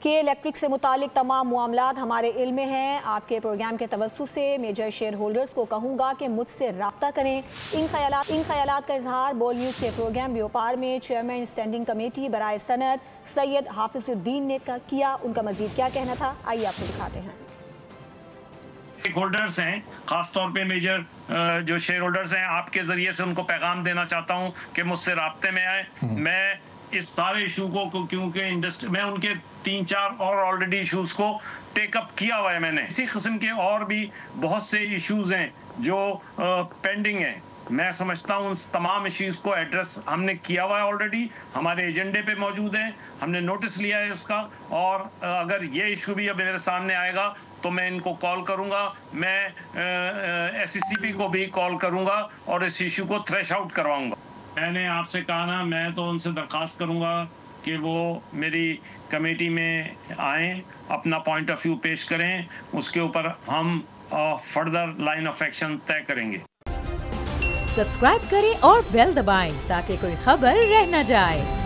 के इलेक्ट्रिक से मुतालिक तमाम मामलात हमारे इल्म में हैं। आपके प्रोग्राम के तवज्जुह से मेजर शेयर होल्डर्स को कहूँगा कि मुझसे रब्ता करें। इन ख्यालात का इजहार बोल न्यूज़ के प्रोग्राम व्यापार में चेयरमैन स्टैंडिंग कमेटी बराए सनद सैयद हाफिजुद्दीन ने किया। उनका मजीद क्या कहना था, आइए आपको दिखाते हैं। शेयर होल्डर्स हैं, खासतौर पे मेजर जो शेयर होल्डर्स हैं, आपके जरिए से उनको पैगाम देना चाहता हूं कि मुझसे राब्ते में आए। मैं इस सारे इशू को क्योंकि इंडस्ट्री में उनके 3-4 और ऑलरेडी इश्यूज को टेकअप किया हुआ है मैंने। इसी किस्म के और भी बहुत से इश्यूज हैं जो पेंडिंग हैं। मैं समझता हूँ उन तमाम इश्यूज को एड्रेस हमने किया हुआ है, ऑलरेडी हमारे एजेंडे पे मौजूद है, हमने नोटिस लिया है उसका। और अगर ये इशू भी अब मेरे सामने आएगा तो मैं इनको कॉल करूंगा, मैं SECP को भी कॉल करूंगा और इस इशू को थ्रेश आउट करवाऊंगा। मैंने आपसे कहा ना, मैं तो उनसे दरख्वास्त करूंगा कि वो मेरी कमेटी में आएँ, अपना पॉइंट ऑफ व्यू पेश करें, उसके ऊपर हम फर्दर लाइन ऑफ एक्शन तय करेंगे। सब्सक्राइब करें और बेल दबाएं ताकि कोई खबर रह न जाए।